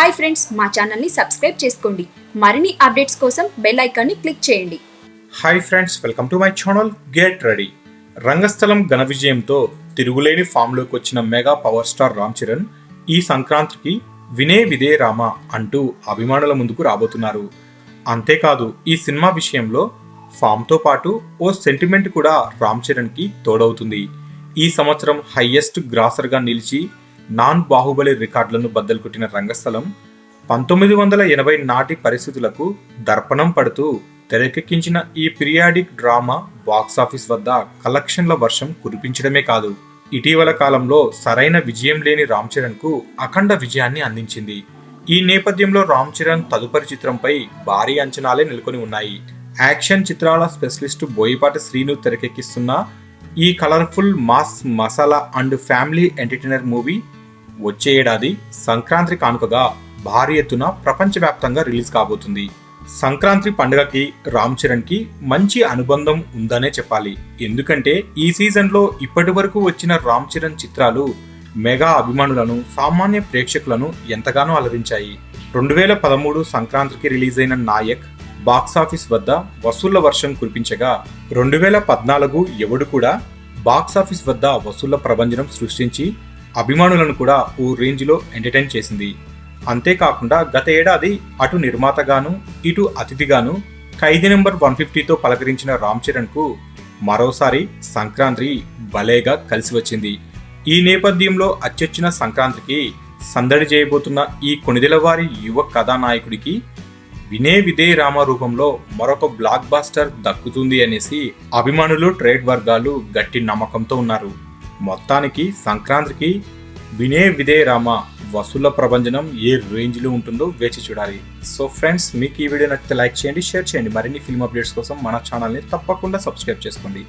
Hi friends, మా ఛానల్ని subscribe చేసుకోండి. మరిన్ని అప్డేట్స్ కోసం బెల్ ఐకాన్ని క్లిక్ చేయండి. Hi friends, welcome to my channel. Get ready. Rangasthalam ఘన విజయంతో తిరుగులేని ఫామ్లోకి వచ్చిన mega power star Ram Charan ఈ సంక్రాంతికి వినే విదే రామ అంటూ అభిమానుల ముందుకు రాబోతున్నారు. అంతేకాదు, ఈ సినిమా విషయంలో ఫామ్తో పాటు ఓ సెంటిమెంట్ కూడా రామ్ చరణ్కి తోడవుతుంది. ఈ సంవత్సరం హైయెస్ట్ గ్రాసర్గా నిలిచి నాన్ బాహుబలి రికార్డులను బద్దలు కొట్టిన రంగస్థలం 1980 నాటి పరిస్థితులకు దర్పణం పడుతూ తెరకెక్కించిన ఈ పీరియాడిక్ డ్రామా బాక్సాఫీస్ వద్ద కలెక్షన్ల వర్షం కురిపించడమే కాదు, ఇటీవల కాలంలో సరైన విజయం లేని రామ్ చరణ్కు అఖండ విజయాన్ని అందించింది. ఈ నేపథ్యంలో రామ్ చరణ్ తదుపరి చిత్రంపై భారీ అంచనాలే నెలకొని ఉన్నాయి. యాక్షన్ చిత్రాల స్పెషలిస్టు బోయపాటి శ్రీను తెరకెక్కిస్తున్న ఈ colourful mass masala and family entertainer movie వచ్చే ఏడాది సంక్రాంతి కానుకగా భారీ ఎత్తున ప్రపంచవ్యాప్తంగా రిలీజ్ కాబోతుంది. సంక్రాంతి పండుగకి రామ్ చరణ్ కి మంచి అనుబంధం ఉందనే చెప్పాలి. ఎందుకంటే ఈ సీజన్లో ఇప్పటి వరకు వచ్చిన రామ్ చరణ్ చిత్రాలు మెగా అభిమానులను, సామాన్య ప్రేక్షకులను ఎంతగానో అలరించాయి. 2013 సంక్రాంతికి రిలీజ్ అయిన నాయక్ బాక్సాఫీస్ వద్ద వసూళ్ల వర్షం కురిపించగా 2014 ఎవడు కూడా బాక్సాఫీస్ వద్ద వసూళ్ల ప్రభంజనం సృష్టించి అభిమానులను కూడా ఓ రేంజ్లో ఎంటర్టైన్ చేసింది. అంతేకాకుండా గత ఏడాది అటు నిర్మాతగాను ఇటు అతిథిగాను ఖైదీ నెంబర్ 150తో పలకరించిన రామ్ చరణ్కు మరోసారి సంక్రాంతి భలేగా కలిసి వచ్చింది. ఈ నేపథ్యంలో అచ్చొచ్చిన సంక్రాంతికి సందడి చేయబోతున్న ఈ కొణిదెలవారి యువ కథానాయకుడికి వినే విదే రామ రూపంలో మరొక బ్లాక్ బాస్టర్ దక్కుతుంది అనేసి అభిమానులు, ట్రేడ్ వర్గాలు గట్టి నమ్మకంతో ఉన్నారు. మొత్తానికి సంక్రాంతికి వినే విదే రామ వసూళ్ల ప్రభంజనం ఏ రేంజ్లో ఉంటుందో వేచి చూడాలి. సో ఫ్రెండ్స్, మీకు ఈ వీడియో నచ్చితే లైక్ చేయండి, షేర్ చేయండి. మరిన్ని ఫిల్మ్ అప్డేట్స్ కోసం మన ఛానల్ని తప్పకుండా సబ్స్క్రైబ్ చేసుకోండి.